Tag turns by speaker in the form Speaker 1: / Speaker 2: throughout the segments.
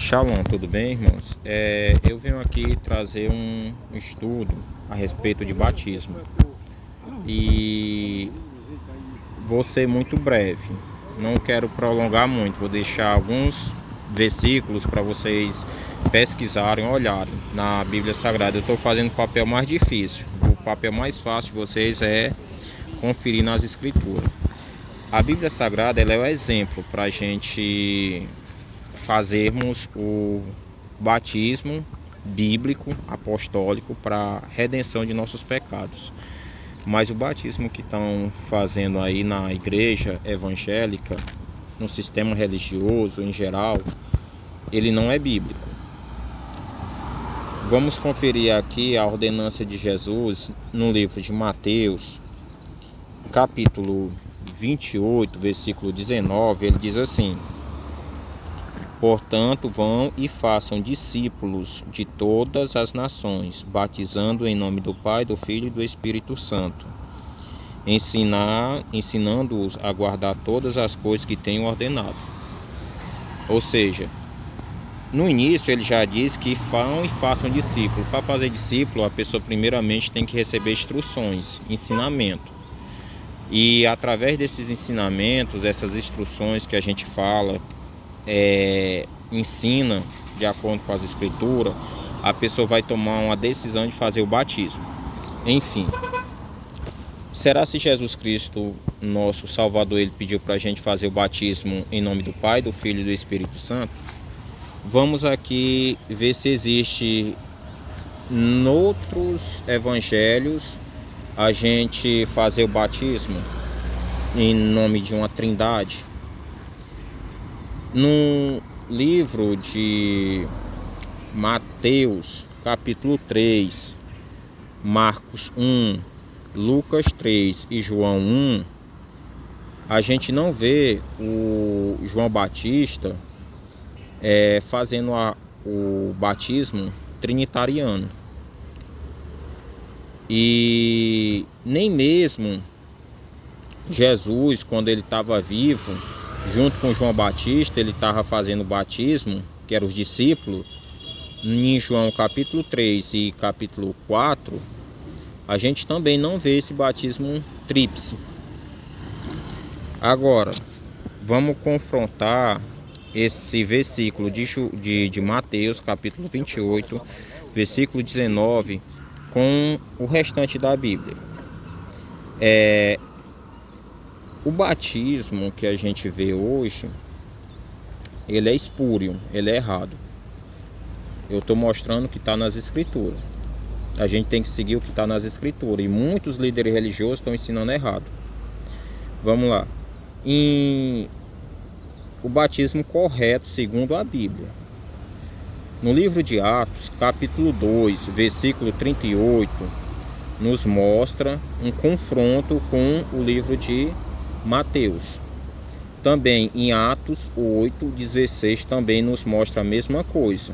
Speaker 1: Shalom, tudo bem, irmãos? Eu venho aqui trazer um estudo a respeito de batismo e vou ser muito breve, não quero prolongar muito, vou deixar alguns versículos para vocês pesquisarem, olharem na Bíblia Sagrada. Eu estou fazendo o papel mais difícil, o papel mais fácil de vocês é conferir nas Escrituras. A Bíblia Sagrada ela é o exemplo para a gente fazermos o batismo bíblico, apostólico, para redenção de nossos pecados. Mas o batismo que estão fazendo aí na igreja evangélica, no sistema religioso em geral, ele não é bíblico. Vamos conferir aqui a ordenança de Jesus no livro de Mateus, capítulo 28, versículo 19, ele diz assim: portanto, vão e façam discípulos de todas as nações, batizando em nome do Pai, do Filho e do Espírito Santo, ensinando-os a guardar todas as coisas que tenho ordenado. Ou seja, no início ele já diz que vão e façam discípulos. Para fazer discípulo, a pessoa primeiramente tem que receber instruções, ensinamento. E através desses ensinamentos, essas instruções que a gente fala, ensina de acordo com as escrituras, a pessoa vai tomar uma decisão de fazer o batismo. Enfim, será se Jesus Cristo, nosso Salvador, ele pediu para a gente fazer o batismo em nome do Pai, do Filho e do Espírito Santo? Vamos aqui ver se existe noutros evangelhos a gente fazer o batismo em nome de uma trindade. No livro de Mateus, capítulo 3, Marcos 1, Lucas 3 e João 1, a gente não vê o João Batista fazendo o batismo trinitariano. E nem mesmo Jesus, quando ele estava vivo, junto com João Batista, ele estava fazendo o batismo, que eram os discípulos. Em João capítulo 3 e capítulo 4, a gente também não vê esse batismo tríplice. Agora, vamos confrontar esse versículo de Mateus, capítulo 28, versículo 19, com o restante da Bíblia. O batismo que a gente vê hoje, ele é espúrio, ele é errado. Eu estou mostrando que está nas escrituras. A gente tem que seguir o que está nas escrituras. E muitos líderes religiosos estão ensinando errado. Vamos lá. O batismo correto segundo a Bíblia. No livro de Atos, capítulo 2, versículo 38, nos mostra um confronto com o livro de Mateus. Também em Atos 8:16 também nos mostra a mesma coisa.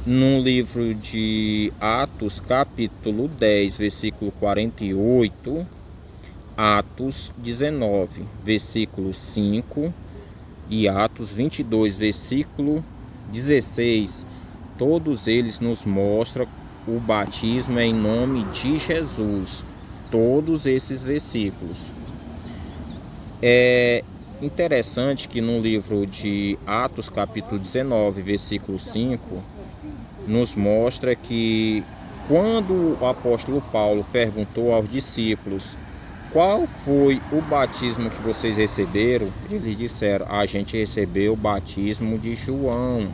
Speaker 1: No livro de Atos, capítulo 10, versículo 48, Atos 19, versículo 5 e Atos 22, versículo 16, todos eles nos mostram o batismo em nome de Jesus. Todos esses versículos. É interessante que no livro de Atos, capítulo 19, versículo 5, nos mostra que quando o apóstolo Paulo perguntou aos discípulos qual foi o batismo que vocês receberam, eles disseram: a gente recebeu o batismo de João.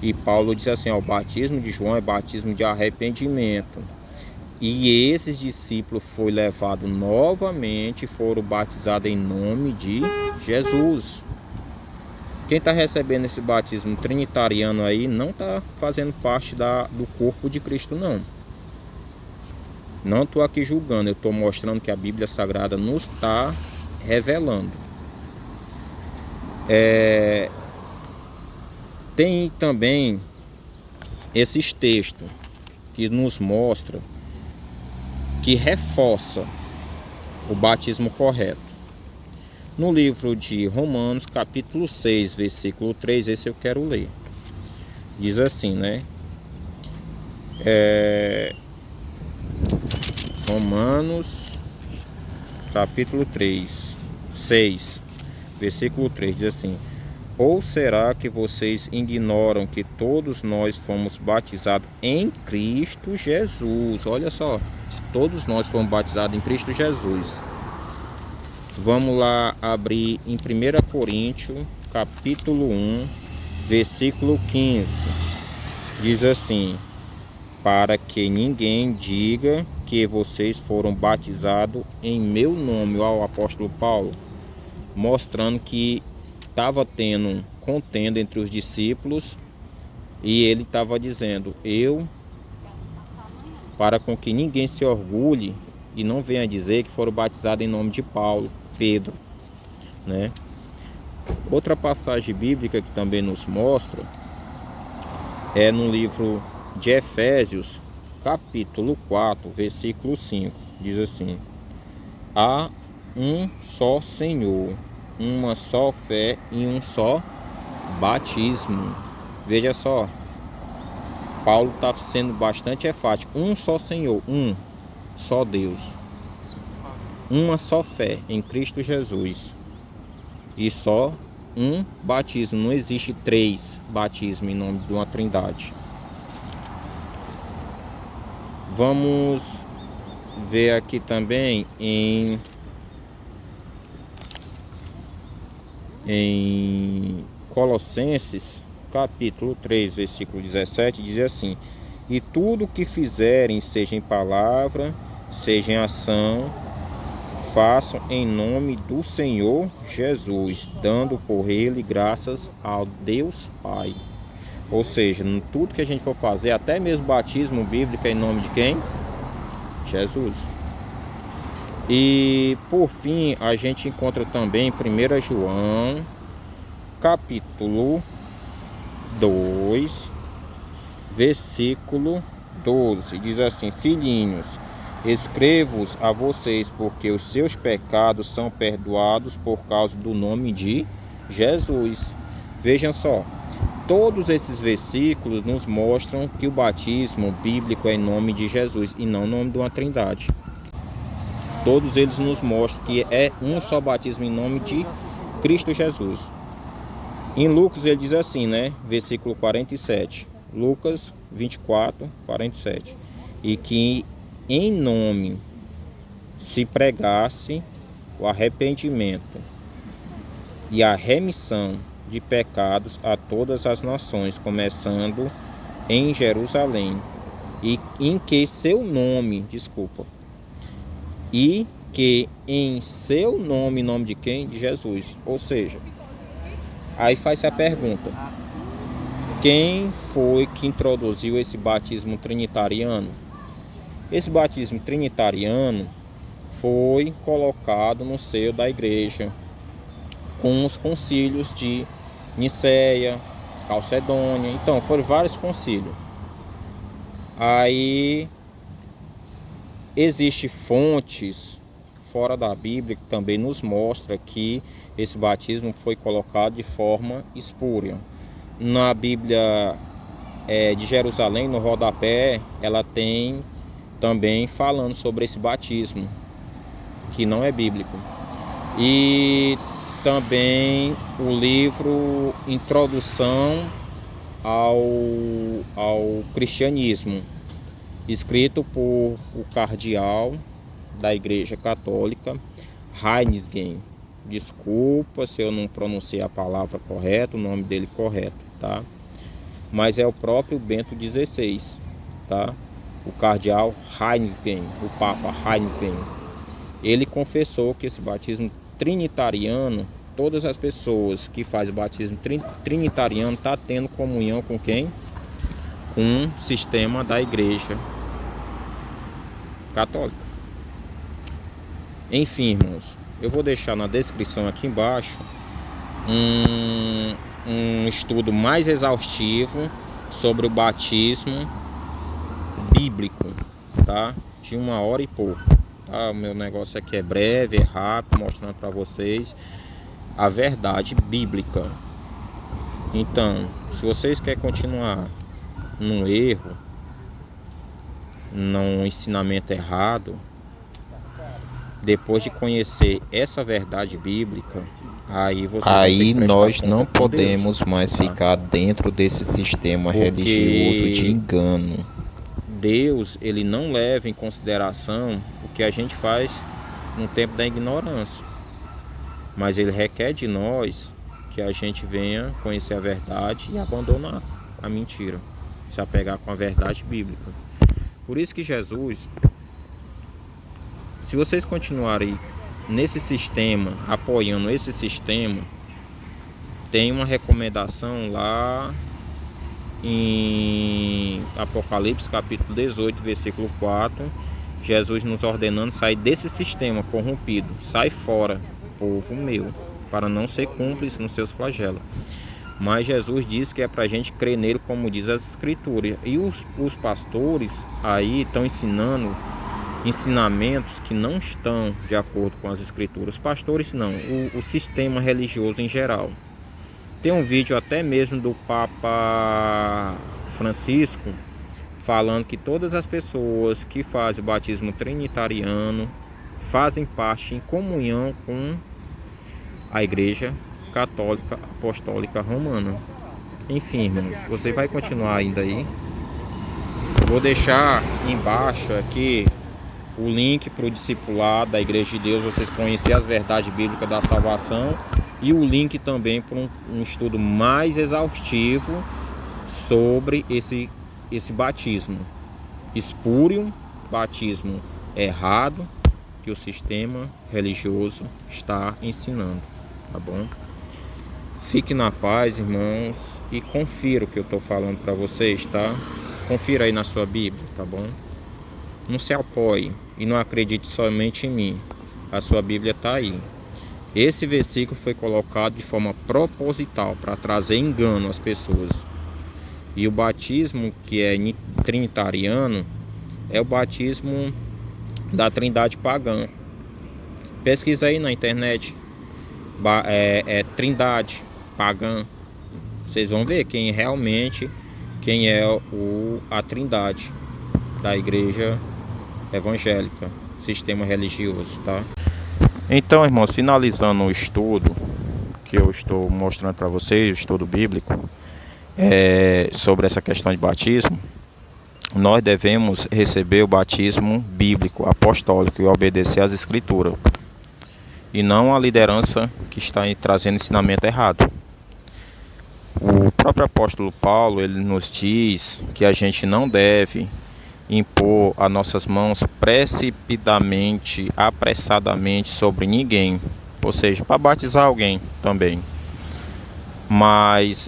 Speaker 1: E Paulo disse assim: o batismo de João é batismo de arrependimento. E esses discípulos foram levados novamente, foram batizados em nome de Jesus. Quem está recebendo esse batismo trinitariano aí não está fazendo parte do corpo de Cristo, não. Não estou aqui julgando, eu estou mostrando que a Bíblia Sagrada nos está revelando. Tem também esses textos que nos mostram, que reforça o batismo correto. No livro de Romanos, capítulo 6, versículo 3, esse eu quero ler. Diz assim, né? Romanos, capítulo 6, versículo 3, diz assim: ou será que vocês ignoram que todos nós fomos batizados em Cristo Jesus? Olha só, todos nós fomos batizados em Cristo Jesus. Vamos lá abrir em 1 Coríntios, capítulo 1, versículo 15. Diz assim: para que ninguém diga que vocês foram batizados em meu nome, ao apóstolo Paulo, mostrando que estava tendo contenda entre os discípulos, e ele estava dizendo: para com que ninguém se orgulhe e não venha dizer que foram batizados em nome de Paulo, Pedro, né? Outra passagem bíblica que também nos mostra é no livro de Efésios, capítulo 4, versículo 5. Diz assim: há um só Senhor, uma só fé e um só batismo. Veja só, Paulo está sendo bastante enfático. Um só Senhor, um só Deus, uma só fé em Cristo Jesus e só um batismo. Não existe 3 batismos em nome de uma trindade. Vamos ver aqui também em Colossenses, capítulo 3, versículo 17, diz assim: e tudo que fizerem, seja em palavra, seja em ação, façam em nome do Senhor Jesus, dando por ele graças ao Deus Pai. Ou seja, tudo que a gente for fazer, até mesmo batismo bíblico, é em nome de quem? Jesus. E por fim, a gente encontra também 1 João, capítulo 2, versículo 12. Diz assim: filhinhos, escrevo-os a vocês porque os seus pecados são perdoados por causa do nome de Jesus. Vejam só, todos esses versículos nos mostram que o batismo bíblico é em nome de Jesus e não em nome de uma trindade. Todos eles nos mostram que é um só batismo em nome de Cristo Jesus. Em Lucas ele diz assim, né? Versículo 47. Lucas 24, 47. E que em nome se pregasse o arrependimento e a remissão de pecados a todas as nações, começando em Jerusalém, e em que seu nome, e que em seu nome, nome de quem? De Jesus. Ou seja, aí faz-se a pergunta: quem foi que introduziu esse batismo trinitariano? Esse batismo trinitariano foi colocado no seio da igreja com os concílios de Niceia, Calcedônia. Então foram vários concílios. Aí existem fontes fora da Bíblia que também nos mostra que esse batismo foi colocado de forma espúria. Na Bíblia de Jerusalém, no rodapé, ela tem também falando sobre esse batismo, que não é bíblico. E também o livro Introdução ao Cristianismo, escrito por o cardeal da Igreja Católica, Heinisgen. Desculpa se eu não pronunciei a palavra correta, o nome dele correto, tá? Mas é o próprio Bento XVI, tá? O cardeal Heinisgen, o Papa Heinisgen. Ele confessou que esse batismo trinitariano, todas as pessoas que fazem o batismo trinitariano estão tendo comunhão com quem? Com o sistema da Igreja Católica. Enfim, irmãos, eu vou deixar na descrição aqui embaixo um estudo mais exaustivo sobre o batismo bíblico, tá? De 1 hora e pouco, tá? O meu negócio aqui é breve, é rápido, mostrando para vocês a verdade bíblica. Então, se vocês querem continuar no erro, num ensinamento errado, depois de conhecer essa verdade bíblica, aí vocês vão ter
Speaker 2: Aí
Speaker 1: que prestar
Speaker 2: nós não
Speaker 1: conta com Deus,
Speaker 2: podemos mais
Speaker 1: tá?
Speaker 2: ficar dentro desse sistema religioso de
Speaker 1: Porque
Speaker 2: engano.
Speaker 1: Deus, ele não leva em consideração o que a gente faz no tempo da ignorância, mas ele requer de nós que a gente venha conhecer a verdade e abandonar a mentira, se apegar com a verdade bíblica. Por isso que Jesus, se vocês continuarem nesse sistema, apoiando esse sistema, tem uma recomendação lá em Apocalipse capítulo 18, versículo 4, Jesus nos ordenando sair desse sistema corrompido. Sai fora, povo meu, para não ser cúmplice nos seus flagelos. Mas Jesus diz que é para a gente crer nele, como diz as escrituras. E os pastores aí estão ensinando ensinamentos que não estão de acordo com as escrituras. Os pastores não, o sistema religioso em geral. Tem um vídeo até mesmo do Papa Francisco falando que todas as pessoas que fazem o batismo trinitariano fazem parte em comunhão com a Igreja Católica Apostólica Romana. Enfim, irmãos, você vai continuar ainda aí. Vou deixar embaixo aqui o link para o discipulado da Igreja de Deus, vocês conhecerem as verdades bíblicas da salvação, e o link também para um estudo mais exaustivo sobre esse batismo espúrio, batismo errado que o sistema religioso está ensinando, tá bom? Fique na paz, irmãos, e confira o que eu estou falando para vocês, tá? Confira aí na sua Bíblia, tá bom? Não se apoie e não acredite somente em mim. A sua Bíblia está aí. Esse versículo foi colocado de forma proposital para trazer engano às pessoas. E o batismo que é trinitariano é o batismo da Trindade pagã. Pesquisa aí na internet. Trindade pagã. Vocês vão ver quem é a Trindade da Igreja Evangélica, sistema religioso, tá? Então, irmãos, finalizando o estudo que eu estou mostrando para vocês, o estudo bíblico sobre essa questão de batismo, nós devemos receber o batismo bíblico, apostólico, e obedecer às escrituras, e não a liderança que está trazendo ensinamento errado. O próprio apóstolo Paulo, ele nos diz que a gente não deve impor as nossas mãos precipitadamente, apressadamente sobre ninguém, ou seja, para batizar alguém também. Mas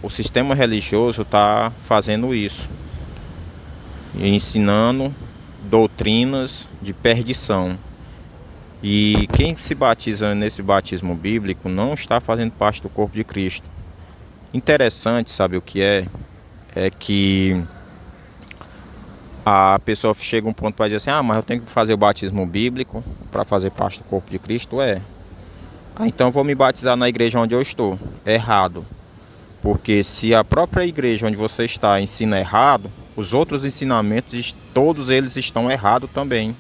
Speaker 1: o sistema religioso está fazendo isso, ensinando doutrinas de perdição. E quem se batiza nesse batismo bíblico não está fazendo parte do corpo de Cristo. Interessante, sabe o que é? É que a pessoa chega a um ponto para dizer assim: mas eu tenho que fazer o batismo bíblico para fazer parte do corpo de Cristo? Então eu vou me batizar na igreja onde eu estou. Errado. Porque se a própria igreja onde você está ensina errado, os outros ensinamentos, todos eles estão errados também.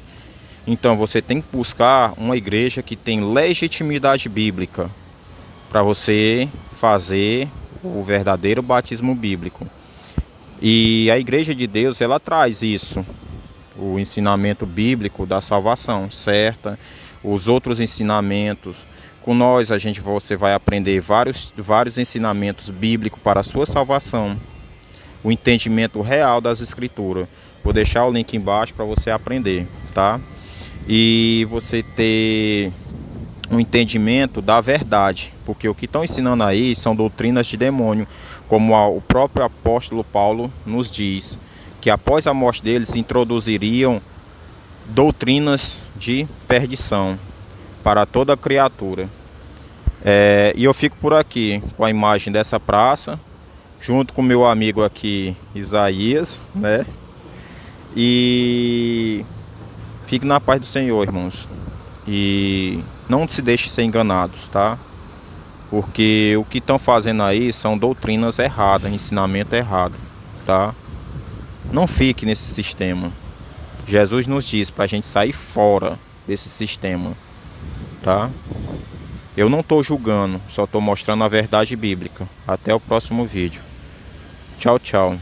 Speaker 1: Então você tem que buscar uma igreja que tem legitimidade bíblica para você fazer o verdadeiro batismo bíblico. E a Igreja de Deus, ela traz isso, o ensinamento bíblico da salvação, certa? Os outros ensinamentos, com nós você vai aprender vários ensinamentos bíblicos para a sua salvação, o entendimento real das escrituras. Vou deixar o link embaixo para você aprender, tá? E você ter um entendimento da verdade, porque o que estão ensinando aí são doutrinas de demônio, como o próprio apóstolo Paulo nos diz, que após a morte deles introduziriam doutrinas de perdição para toda criatura. E eu fico por aqui com a imagem dessa praça, junto com meu amigo aqui Isaías, né? E fique na paz do Senhor, irmãos, e não se deixe ser enganados, tá? Porque o que estão fazendo aí são doutrinas erradas, ensinamento errado, tá? Não fique nesse sistema. Jesus nos diz para a gente sair fora desse sistema, tá? Eu não estou julgando, só estou mostrando a verdade bíblica. Até o próximo vídeo. Tchau, tchau.